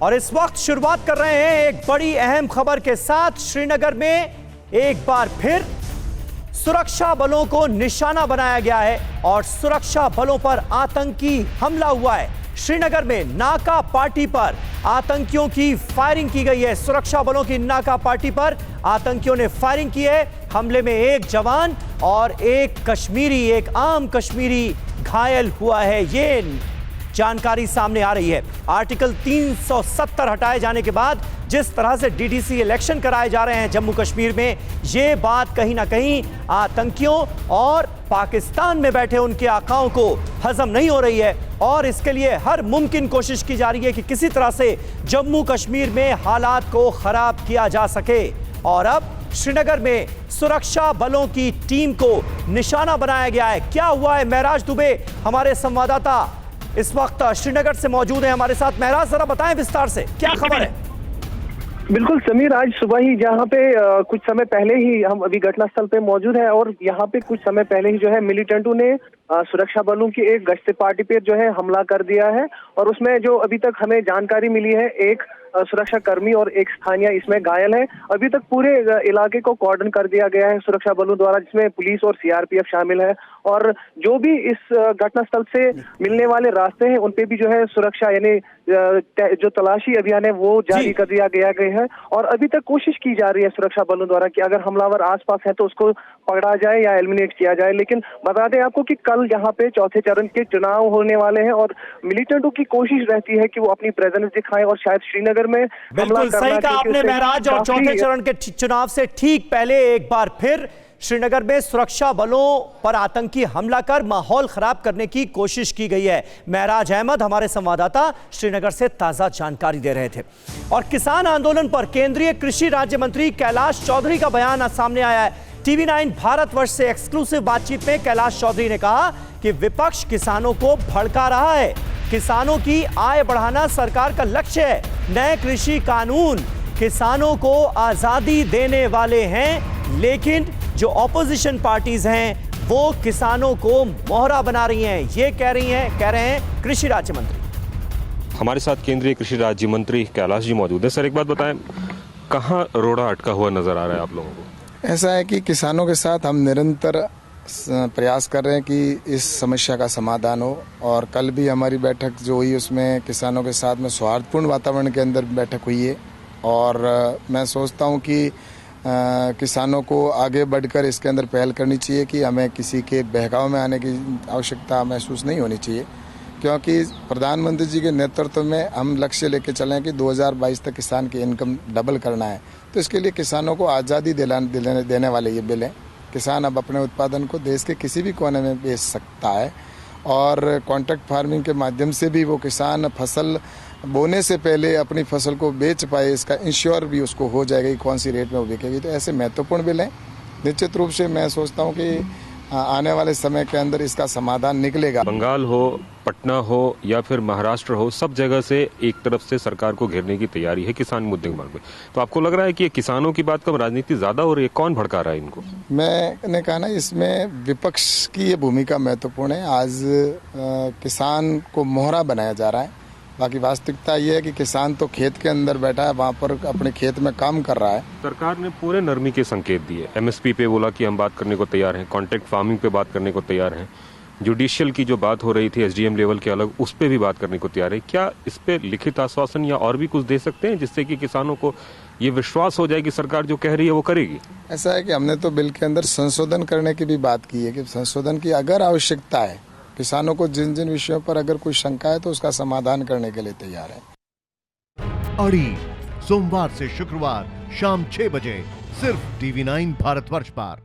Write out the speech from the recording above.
और इस वक्त शुरुआत कर रहे हैं एक बड़ी अहम खबर के साथ। श्रीनगर में एक बार फिर सुरक्षा बलों को निशाना बनाया गया है और सुरक्षा बलों पर आतंकी हमला हुआ है। श्रीनगर में नाका पार्टी पर आतंकियों की फायरिंग की गई है। सुरक्षा बलों की नाका पार्टी पर आतंकियों ने फायरिंग की है। हमले में एक जवान और एक आम कश्मीरी घायल हुआ है। ये जानकारी सामने आ रही है। आर्टिकल 370 हटाए जाने के बाद जिस तरह से डीडीसी इलेक्शन कराए जा रहे हैं जम्मू कश्मीर में, ये बात कहीं ना कहीं आतंकियों और पाकिस्तान में बैठे उनके आकाओं को हजम नहीं हो रही है और इसके लिए हर मुमकिन कोशिश की जा रही है कि किसी तरह से जम्मू कश्मीर में हालात को खराब किया जा सके। और अब श्रीनगर में सुरक्षा बलों की टीम को निशाना बनाया गया है। क्या हुआ है? महराज दुबे हमारे संवाददाता इस वक्त श्रीनगर से मौजूद है हमारे साथ। महराज, जरा बताएं विस्तार से क्या खबर है? बिल्कुल समीर, आज सुबह ही जहाँ पे कुछ समय पहले ही हम अभी घटनास्थल पे मौजूद हैं और यहाँ पे कुछ समय पहले ही जो है मिलिटेंटों ने सुरक्षा बलों की एक गश्त पार्टी पे जो है हमला कर दिया है और उसमें जो अभी तक हमें जानकारी मिली है, एक सुरक्षा कर्मी और एक स्थानीय इसमें घायल है। अभी तक पूरे इलाके को कॉर्डन कर दिया गया है सुरक्षा बलों द्वारा, जिसमें पुलिस और सीआरपीएफ शामिल है और जो भी इस घटनास्थल से मिलने वाले रास्ते हैं उन पे भी जो है सुरक्षा यानी जो तलाशी अभियान है वो जारी कर दिया गया है और अभी तक कोशिश की जा रही है सुरक्षा बलों द्वारा कि अगर हमलावर आसपास है तो उसको पकड़ा जाए या एलिमिनेट किया जाए। लेकिन बता दें आपको कि कल यहाँ पे चौथे चरण के चुनाव होने वाले हैं और मिलिटेंटों की कोशिश रहती है कि वो अपनी प्रेजेंस दिखाएं और शायद श्रीनगर में बिल्कुल सही कहा आपने महराज। और चौथे चरण के चुनाव से ठीक पहले एक बार फिर श्रीनगर में सुरक्षा बलों पर आतंकी हमला कर माहौल खराब करने की कोशिश की गई है। महराज अहमद हमारे संवाददाता श्रीनगर से ताजा जानकारी दे रहे थे। और किसान आंदोलन पर केंद्रीय कृषि राज्य मंत्री कैलाश चौधरी का बयान आज सामने आया है। TV9 भारतवर्ष से एक्सक्लूसिव बातचीत में कैलाश चौधरी ने कहा कि विपक्ष किसानों को भड़का रहा है। किसानों की आय बढ़ाना सरकार का लक्ष्य है। नए कृषि कानून किसानों को आजादी देने वाले हैं, लेकिन जो ऑपोजिशन पार्टीज हैं वो किसानों को मोहरा बना रही हैं। ये कह रहे हैं कृषि राज्य मंत्री। हमारे साथ केंद्रीय कृषि राज्य मंत्री कैलाश जी मौजूद है। सर, एक बात बताएं, कहाँ रोड़ा अटका हुआ नजर आ रहा है आप लोगों को? ऐसा है कि किसानों के साथ हम निरंतर प्रयास कर रहे हैं कि इस समस्या का समाधान हो और कल भी हमारी बैठक जो हुई उसमें किसानों के साथ में सौहार्दपूर्ण वातावरण के अंदर बैठक हुई है और मैं सोचता हूं कि किसानों को आगे बढ़कर इसके अंदर पहल करनी चाहिए कि हमें किसी के बहकाव में आने की आवश्यकता महसूस नहीं होनी चाहिए, क्योंकि प्रधानमंत्री जी के नेतृत्व में हम लक्ष्य लेके चलें कि 2022 तक किसान की इनकम डबल करना है। तो इसके लिए किसानों को आज़ादी देने वाले ये बिल हैं। किसान अब अपने उत्पादन को देश के किसी भी कोने में बेच सकता है और कॉन्ट्रैक्ट फार्मिंग के माध्यम से भी वो किसान फसल बोने से पहले अपनी फसल को बेच पाए, इसका इंश्योर भी उसको हो जाएगा कि कौन सी रेट में वो बिकेगी। तो ऐसे महत्वपूर्ण बिल हैं। निश्चित रूप से मैं सोचता हूँ कि आने वाले समय के अंदर इसका समाधान निकलेगा। बंगाल हो, पटना हो या फिर महाराष्ट्र हो, सब जगह से एक तरफ से सरकार को घेरने की तैयारी है किसान मुद्दे के मामले में। तो आपको लग रहा है कि ये किसानों की बात कम राजनीति ज्यादा हो रही है? कौन भड़का रहा है इनको? मैंने कहा ना, इसमें विपक्ष की ये भूमिका महत्वपूर्ण है। आज किसान को मोहरा बनाया जा रहा है। बाकी वास्तविकता ये है कि किसान तो खेत के अंदर बैठा है, वहाँ पर अपने खेत में काम कर रहा है। सरकार ने पूरे नरमी के संकेत दिए। MSP पे बोला कि हम बात करने को तैयार हैं, कॉन्ट्रैक्ट फार्मिंग पे बात करने को तैयार हैं, जुडिशियल की जो बात हो रही थी SDM लेवल के अलग, उस पे भी बात करने को तैयार है। क्या इस पे लिखित आश्वासन या और भी कुछ दे सकते हैं जिससे कि किसानों को ये विश्वास हो जाए कि सरकार जो कह रही है वो करेगी? ऐसा है कि हमने तो बिल के अंदर संशोधन करने की भी बात की है कि संशोधन की अगर आवश्यकता है, किसानों को जिन जिन विषयों पर अगर कोई शंका है तो उसका समाधान करने के लिए तैयार है। अड़ी सोमवार से शुक्रवार शाम 6 बजे सिर्फ TV9 भारतवर्ष पर।